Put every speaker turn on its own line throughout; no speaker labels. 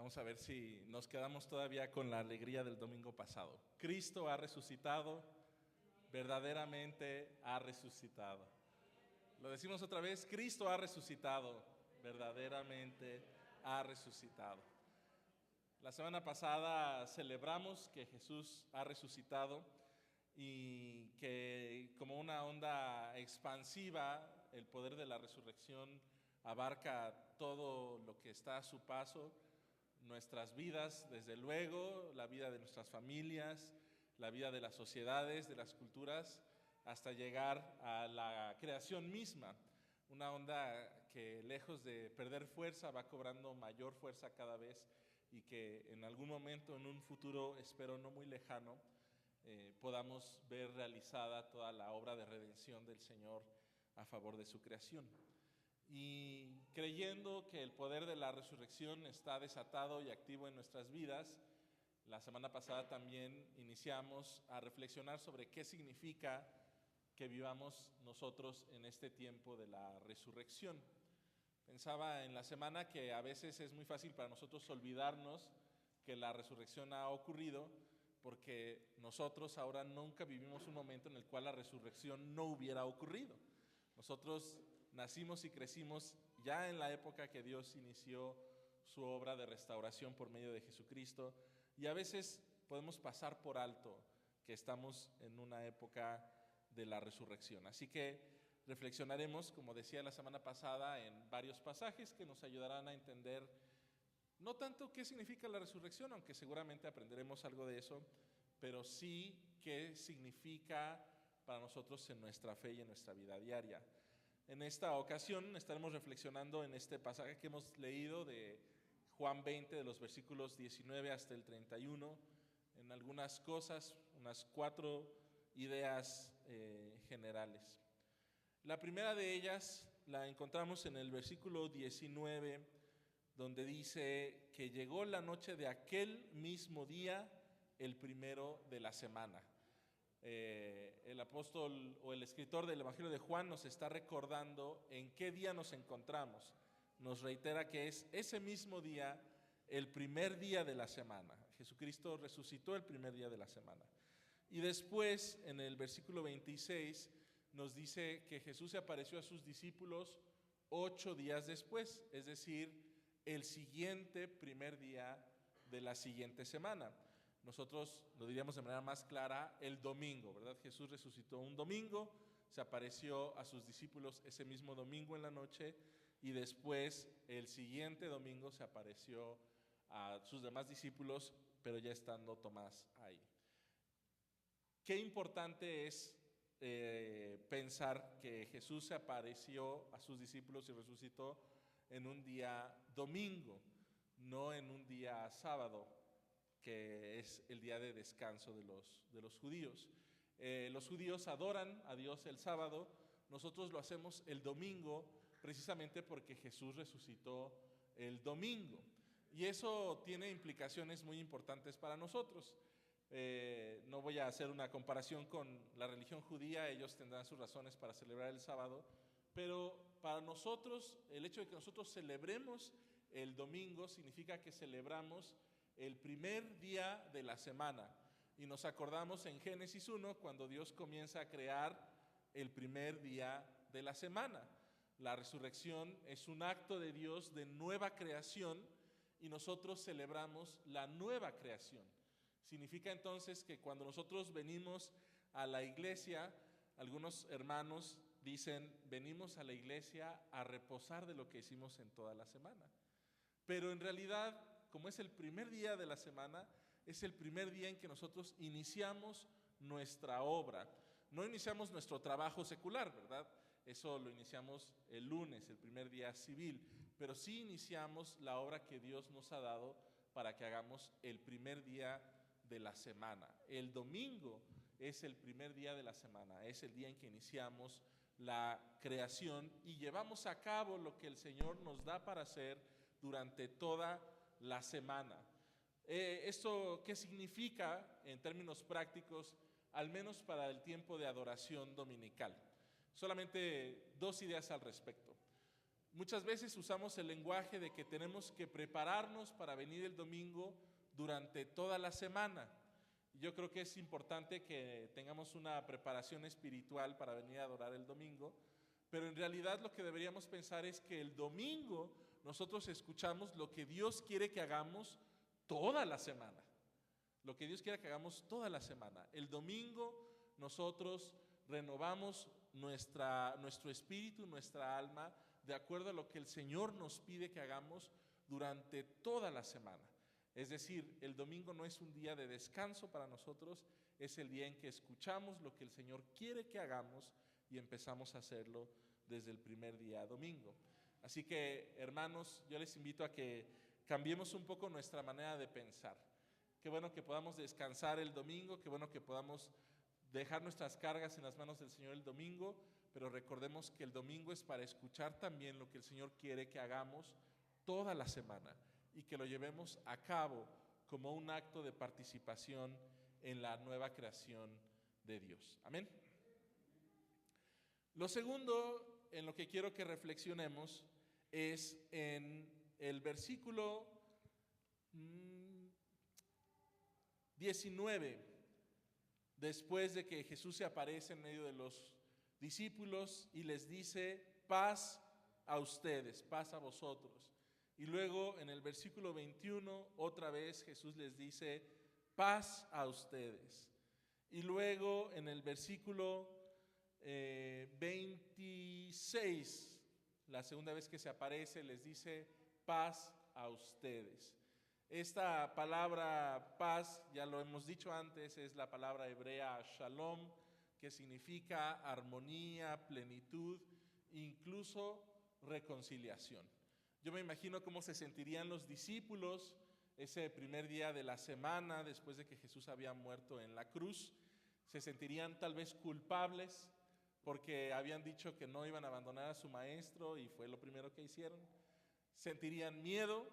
Vamos a ver si nos quedamos todavía con la alegría del domingo pasado. Cristo ha resucitado, verdaderamente ha resucitado. Lo decimos otra vez, Cristo ha resucitado, verdaderamente ha resucitado. La semana pasada celebramos que Jesús ha resucitado y que como una onda expansiva, el poder de la resurrección abarca todo lo que está a su paso, nuestras vidas, desde luego, la vida de nuestras familias, la vida de las sociedades, de las culturas, hasta llegar a la creación misma. Una onda que lejos de perder fuerza va cobrando mayor fuerza cada vez y que en algún momento, en un futuro, espero no muy lejano, podamos ver realizada toda la obra de redención del Señor a favor de su creación. Y creyendo que el poder de la resurrección está desatado y activo en nuestras vidas, la semana pasada también iniciamos a reflexionar sobre qué significa que vivamos nosotros en este tiempo de la resurrección. Pensaba en la semana que a veces es muy fácil para nosotros olvidarnos que la resurrección ha ocurrido, porque nosotros ahora nunca vivimos un momento en el cual la resurrección no hubiera ocurrido. Nosotros nacimos y crecimos ya en la época que Dios inició su obra de restauración por medio de Jesucristo, y a veces podemos pasar por alto que estamos en una época de la resurrección. Así que reflexionaremos, como decía la semana pasada, en varios pasajes que nos ayudarán a entender no tanto qué significa la resurrección, aunque seguramente aprenderemos algo de eso, pero sí qué significa para nosotros en nuestra fe y en nuestra vida diaria. En esta ocasión estaremos reflexionando en este pasaje que hemos leído de Juan 20, de los versículos 19 hasta el 31, en algunas cosas, unas 4 ideas generales. La primera de ellas la encontramos en el versículo 19, donde dice que llegó la noche de aquel mismo día, el primero de la semana. El apóstol o el escritor del Evangelio de Juan nos está recordando en qué día nos encontramos. Nos reitera que es ese mismo día, el primer día de la semana. Jesucristo resucitó el primer día de la semana. Y después, en el versículo 26, nos dice que Jesús se apareció a sus discípulos 8 días después, es decir, el siguiente primer día de la siguiente semana. Nosotros lo diríamos de manera más clara, el domingo, ¿verdad? Jesús resucitó un domingo, se apareció a sus discípulos ese mismo domingo en la noche, y después el siguiente domingo se apareció a sus demás discípulos, pero ya estando Tomás ahí. Qué importante es pensar que Jesús se apareció a sus discípulos y resucitó en un día domingo, no en un día sábado, que es el día de descanso de los judíos. Los judíos adoran a Dios el sábado, nosotros lo hacemos el domingo, precisamente porque Jesús resucitó el domingo. Y eso tiene implicaciones muy importantes para nosotros. No voy a hacer una comparación con la religión judía, ellos tendrán sus razones para celebrar el sábado, pero para nosotros, el hecho de que nosotros celebremos el domingo significa que celebramos el primer día de la semana. Y nos acordamos en Génesis 1, cuando Dios comienza a crear el primer día de la semana. La resurrección es un acto de Dios de nueva creación y nosotros celebramos la nueva creación. Significa entonces que cuando nosotros venimos a la iglesia, algunos hermanos dicen, venimos a la iglesia a reposar de lo que hicimos en toda la semana. Pero en realidad, como es el primer día de la semana, es el primer día en que nosotros iniciamos nuestra obra. No iniciamos nuestro trabajo secular, ¿verdad? Eso lo iniciamos el lunes, el primer día civil, pero sí iniciamos la obra que Dios nos ha dado para que hagamos el primer día de la semana. El domingo es el primer día de la semana, es el día en que iniciamos la creación y llevamos a cabo lo que el Señor nos da para hacer durante toda la semana. ¿Esto qué significa en términos prácticos, al menos para el tiempo de adoración dominical? Solamente 2 ideas al respecto. Muchas veces usamos el lenguaje de que tenemos que prepararnos para venir el domingo durante toda la semana. Yo creo que es importante que tengamos una preparación espiritual para venir a adorar el domingo, pero en realidad lo que deberíamos pensar es que el domingo nosotros escuchamos lo que Dios quiere que hagamos toda la semana. Lo que Dios quiere que hagamos toda la semana. El domingo nosotros renovamos nuestro espíritu, nuestra alma, de acuerdo a lo que el Señor nos pide que hagamos durante toda la semana. Es decir, el domingo no es un día de descanso para nosotros, es el día en que escuchamos lo que el Señor quiere que hagamos y empezamos a hacerlo desde el primer día domingo. Así que, hermanos, yo les invito a que cambiemos un poco nuestra manera de pensar. Qué bueno que podamos descansar el domingo, qué bueno que podamos dejar nuestras cargas en las manos del Señor el domingo, pero recordemos que el domingo es para escuchar también lo que el Señor quiere que hagamos toda la semana y que lo llevemos a cabo como un acto de participación en la nueva creación de Dios. Amén. Lo segundo en lo que quiero que reflexionemos es en el versículo 19, después de que Jesús se aparece en medio de los discípulos y les dice: paz a ustedes, paz a vosotros. Y luego en el versículo 21, otra vez Jesús les dice: paz a ustedes. Y luego en el versículo 26, la segunda vez que se aparece, les dice: paz a ustedes. Esta palabra paz, ya lo hemos dicho antes, es la palabra hebrea shalom, que significa armonía, plenitud, incluso reconciliación. Yo me imagino cómo se sentirían los discípulos ese primer día de la semana después de que Jesús había muerto en la cruz. Se sentirían tal vez culpables porque habían dicho que no iban a abandonar a su maestro y fue lo primero que hicieron. Sentirían miedo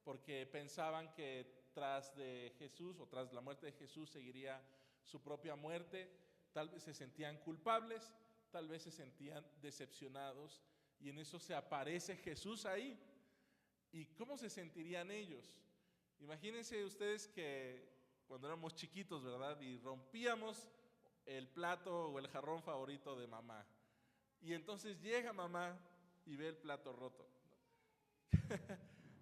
porque pensaban que tras de Jesús o tras la muerte de Jesús seguiría su propia muerte. Tal vez se sentían culpables, tal vez se sentían decepcionados, y en eso se aparece Jesús ahí. ¿Y cómo se sentirían ellos? Imagínense ustedes que cuando éramos chiquitos, ¿verdad? Y rompíamos el plato o el jarrón favorito de mamá. Y entonces llega mamá y ve el plato roto.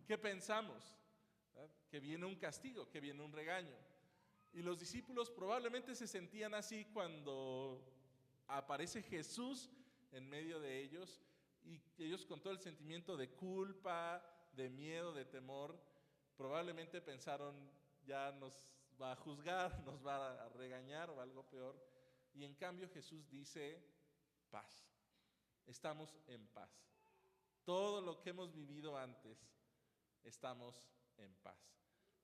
¿Qué pensamos? ¿Verdad? Que viene un castigo, que viene un regaño. Y los discípulos probablemente se sentían así cuando aparece Jesús en medio de ellos, y ellos con todo el sentimiento de culpa, de miedo, de temor, probablemente pensaron: ya nos va a juzgar, nos va a regañar o algo peor. Y en cambio Jesús dice: paz, estamos en paz. Todo lo que hemos vivido antes, estamos en paz.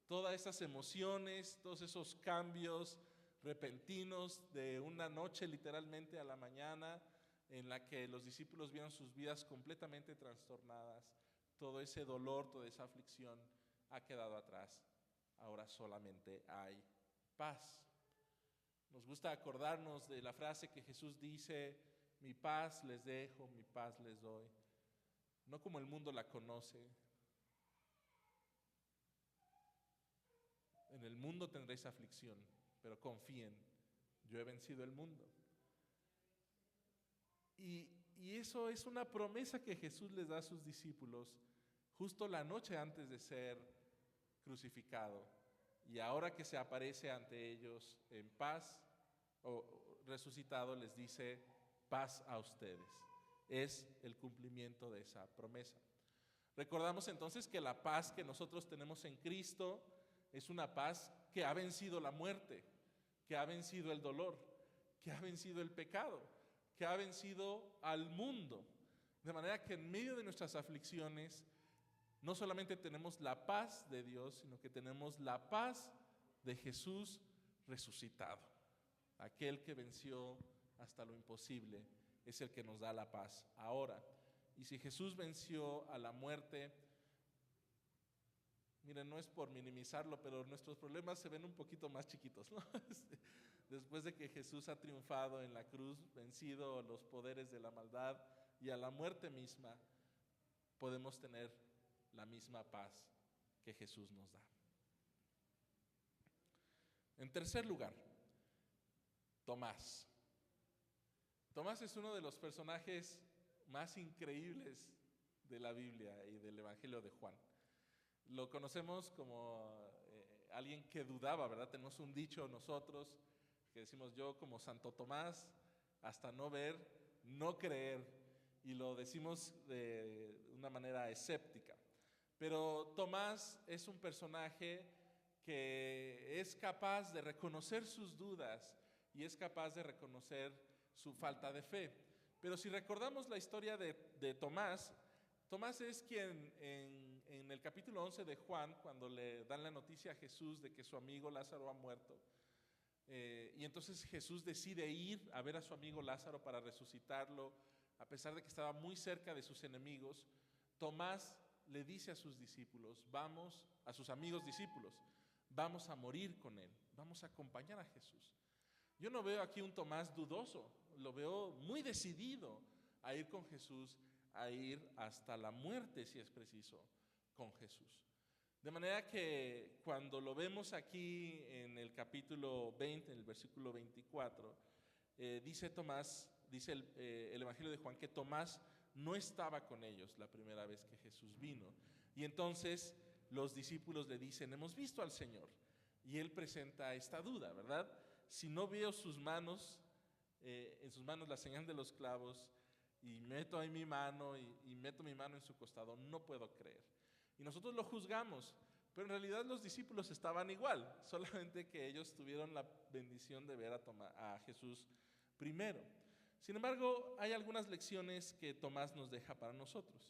Todas esas emociones, todos esos cambios repentinos de una noche literalmente a la mañana, en la que los discípulos vieron sus vidas completamente trastornadas, todo ese dolor, toda esa aflicción ha quedado atrás. Ahora solamente hay paz. Nos gusta acordarnos de la frase que Jesús dice: mi paz les dejo, mi paz les doy. No como el mundo la conoce. En el mundo tendréis aflicción, pero confíen, yo he vencido el mundo. Y eso es una promesa que Jesús les da a sus discípulos justo la noche antes de ser crucificado. Y ahora que se aparece ante ellos en paz o resucitado, les dice: paz a ustedes. Es el cumplimiento de esa promesa. Recordamos entonces que la paz que nosotros tenemos en Cristo es una paz que ha vencido la muerte, que ha vencido el dolor, que ha vencido el pecado, que ha vencido al mundo. De manera que en medio de nuestras aflicciones no solamente tenemos la paz de Dios, sino que tenemos la paz de Jesús resucitado. Aquel que venció hasta lo imposible es el que nos da la paz ahora. Y si Jesús venció a la muerte, miren, no es por minimizarlo, pero nuestros problemas se ven un poquito más chiquitos, ¿no? Después de que Jesús ha triunfado en la cruz, vencido los poderes de la maldad y a la muerte misma, podemos tener la misma paz que Jesús nos da. En tercer lugar, Tomás. Tomás es uno de los personajes más increíbles de la Biblia y del Evangelio de Juan. Lo conocemos como alguien que dudaba, ¿verdad? Tenemos un dicho nosotros que decimos: yo como Santo Tomás, hasta no ver, no creer, y lo decimos de una manera escéptica. Pero Tomás es un personaje que es capaz de reconocer sus dudas y es capaz de reconocer su falta de fe. Pero si recordamos la historia de Tomás, Tomás es quien en el capítulo 11 de Juan, cuando le dan la noticia a Jesús de que su amigo Lázaro ha muerto, y entonces Jesús decide ir a ver a su amigo Lázaro para resucitarlo, a pesar de que estaba muy cerca de sus enemigos. Tomás le dice a sus discípulos, a sus amigos discípulos, vamos a morir con él, vamos a acompañar a Jesús. Yo no veo aquí un Tomás dudoso, lo veo muy decidido a ir con Jesús, a ir hasta la muerte, si es preciso, con Jesús. De manera que cuando lo vemos aquí en el capítulo 20, en el versículo 24, dice el Evangelio de Juan que Tomás no estaba con ellos la primera vez que Jesús vino. Y entonces los discípulos le dicen, hemos visto al Señor. Y él presenta esta duda, ¿verdad? Si no veo sus manos, en sus manos la señal de los clavos, y meto ahí mi mano y meto mi mano en su costado, no puedo creer. Y nosotros lo juzgamos, pero en realidad los discípulos estaban igual, solamente que ellos tuvieron la bendición de ver a Jesús primero. Sin embargo, hay algunas lecciones que Tomás nos deja para nosotros.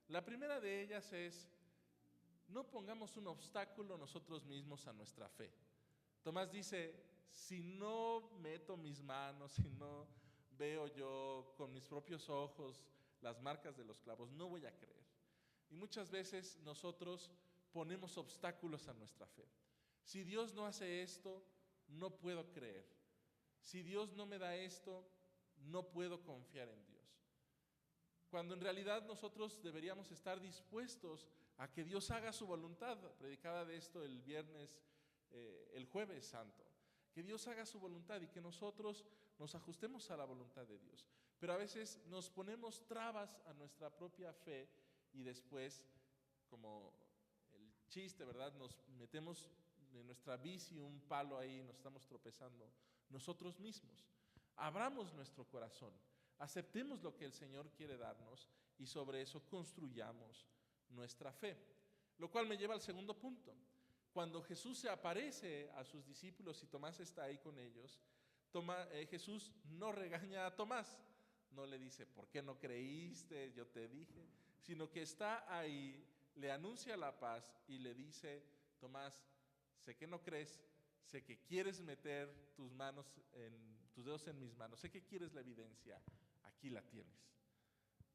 La primera de ellas es, no pongamos un obstáculo nosotros mismos a nuestra fe. Tomás dice, si no meto mis manos, si no veo yo con mis propios ojos las marcas de los clavos, no voy a creer. Y muchas veces nosotros ponemos obstáculos a nuestra fe. Si Dios no hace esto, no puedo creer. Si Dios no me da esto, no puedo confiar en Dios. Cuando en realidad nosotros deberíamos estar dispuestos a que Dios haga su voluntad. Predicaba de esto el jueves santo. Que Dios haga su voluntad y que nosotros nos ajustemos a la voluntad de Dios. Pero a veces nos ponemos trabas a nuestra propia fe y después, como el chiste, ¿verdad? Nos metemos en nuestra bici un palo ahí y nos estamos tropezando nosotros mismos. Abramos nuestro corazón, aceptemos lo que el Señor quiere darnos y sobre eso construyamos nuestra fe. Lo cual me lleva al segundo punto. Cuando Jesús se aparece a sus discípulos y Tomás está ahí con ellos, Jesús no regaña a Tomás, no le dice, ¿por qué no creíste? Yo te dije, sino que está ahí, le anuncia la paz y le dice, Tomás, sé que no crees, sé que quieres meter tus dedos en mis manos, sé que quieres la evidencia, aquí la tienes.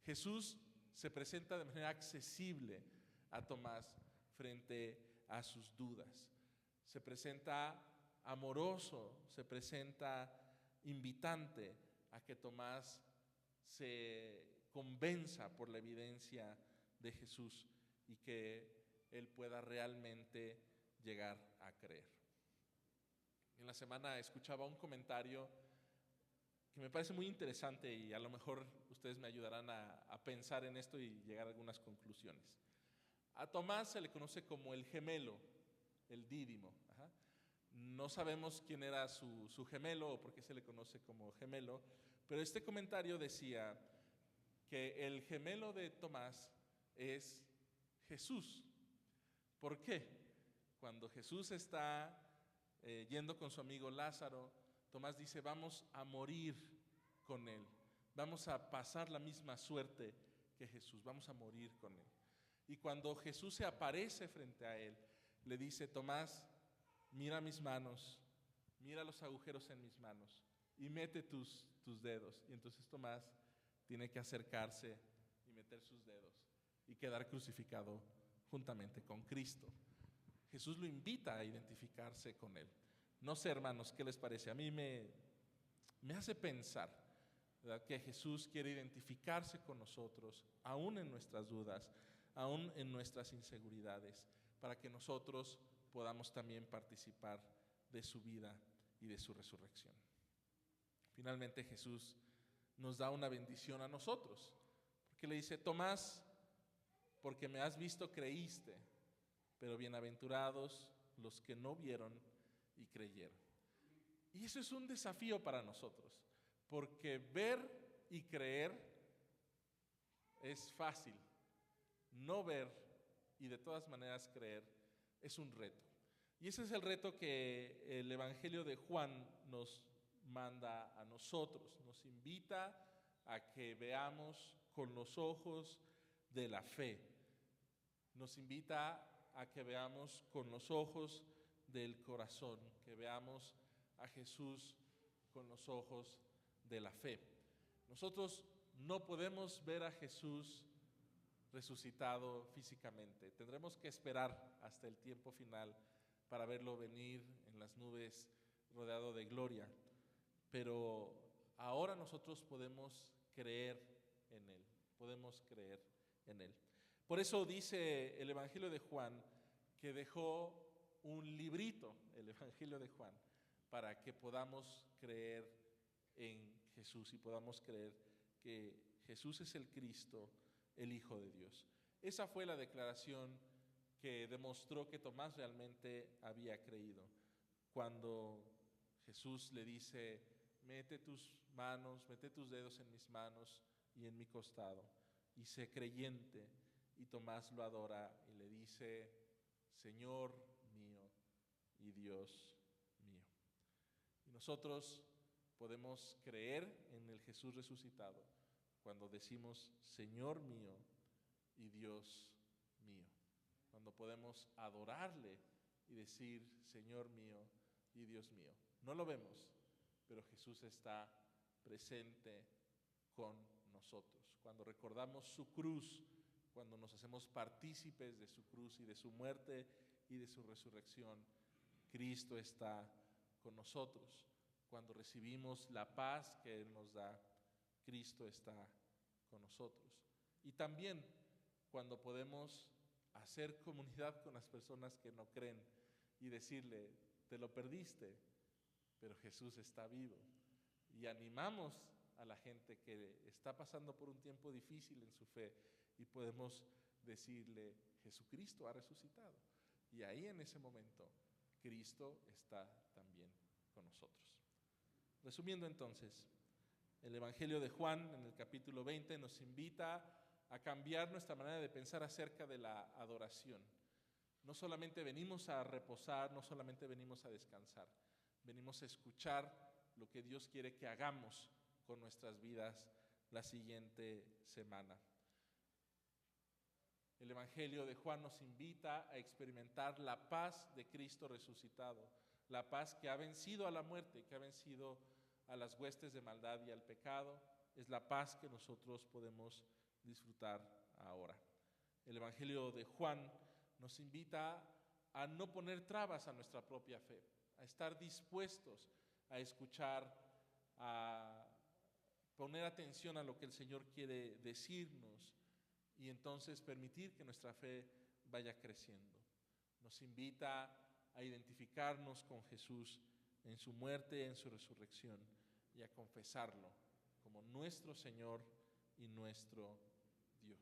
Jesús se presenta de manera accesible a Tomás frente a sus dudas. Se presenta amoroso, se presenta invitante a que Tomás se convenza por la evidencia de Jesús y que él pueda realmente llegar a creer. En la semana escuchaba un comentario que me parece muy interesante y a lo mejor ustedes me ayudarán a pensar en esto y llegar a algunas conclusiones. A Tomás se le conoce como el gemelo, el dídimo. No sabemos quién era su gemelo o por qué se le conoce como gemelo, pero este comentario decía que el gemelo de Tomás es Jesús. ¿Por qué? Cuando Jesús está yendo con su amigo Lázaro, Tomás dice, vamos a morir con él, vamos a pasar la misma suerte que Jesús, vamos a morir con él. Y cuando Jesús se aparece frente a él, le dice, Tomás, mira mis manos, mira los agujeros en mis manos y mete tus dedos. Y entonces Tomás tiene que acercarse y meter sus dedos y quedar crucificado juntamente con Cristo. Jesús lo invita a identificarse con él. No sé, hermanos, ¿qué les parece? A mí me hace pensar, ¿verdad? Que Jesús quiere identificarse con nosotros, aún en nuestras dudas, aún en nuestras inseguridades, para que nosotros podamos también participar de su vida y de su resurrección. Finalmente Jesús nos da una bendición a nosotros, porque le dice: Tomás, porque me has visto creíste, pero bienaventurados los que no vieron y creyeron. Y eso es un desafío para nosotros, porque ver y creer es fácil. No ver y de todas maneras creer es un reto. Y ese es el reto que el Evangelio de Juan nos manda a nosotros. Nos invita a que veamos con los ojos de la fe. Nos invita a que veamos con los ojos del corazón, que veamos a Jesús con los ojos de la fe. Nosotros no podemos ver a Jesús resucitado físicamente. Tendremos que esperar hasta el tiempo final para verlo venir en las nubes rodeado de gloria. Pero ahora nosotros podemos creer en Él, podemos creer en Él. Por eso dice el Evangelio de Juan que dejó un librito, el Evangelio de Juan, para que podamos creer en Jesús y podamos creer que Jesús es el Cristo, el Hijo de Dios. Esa fue la declaración que demostró que Tomás realmente había creído. Cuando Jesús le dice: mete tus manos, mete tus dedos en mis manos y en mi costado, y sé creyente. Y Tomás lo adora y le dice: Señor mío y Dios mío. Y nosotros podemos creer en el Jesús resucitado cuando decimos: Señor mío y Dios mío. Cuando podemos adorarle y decir: Señor mío y Dios mío. No lo vemos, pero Jesús está presente con nosotros. Cuando recordamos su cruz, cuando nos hacemos partícipes de su cruz y de su muerte y de su resurrección, Cristo está con nosotros. Cuando recibimos la paz que Él nos da, Cristo está con nosotros. Y también cuando podemos hacer comunidad con las personas que no creen y decirle: te lo perdiste, pero Jesús está vivo. Y animamos a la gente que está pasando por un tiempo difícil en su fe y podemos decirle: Jesucristo ha resucitado. Y ahí en ese momento Cristo está también con nosotros. Resumiendo entonces, el Evangelio de Juan en el capítulo 20 nos invita a cambiar nuestra manera de pensar acerca de la adoración. No solamente venimos a reposar, no solamente venimos a descansar, venimos a escuchar lo que Dios quiere que hagamos con nuestras vidas la siguiente semana. El Evangelio de Juan nos invita a experimentar la paz de Cristo resucitado, la paz que ha vencido a la muerte, que ha vencido a las huestes de maldad y al pecado. Es la paz que nosotros podemos disfrutar ahora. El Evangelio de Juan nos invita a no poner trabas a nuestra propia fe, a estar dispuestos a escuchar, a poner atención a lo que el Señor quiere decirnos y entonces permitir que nuestra fe vaya creciendo. Nos invita a identificarnos con Jesús en su muerte, en su resurrección y a confesarlo como nuestro Señor y nuestro Dios.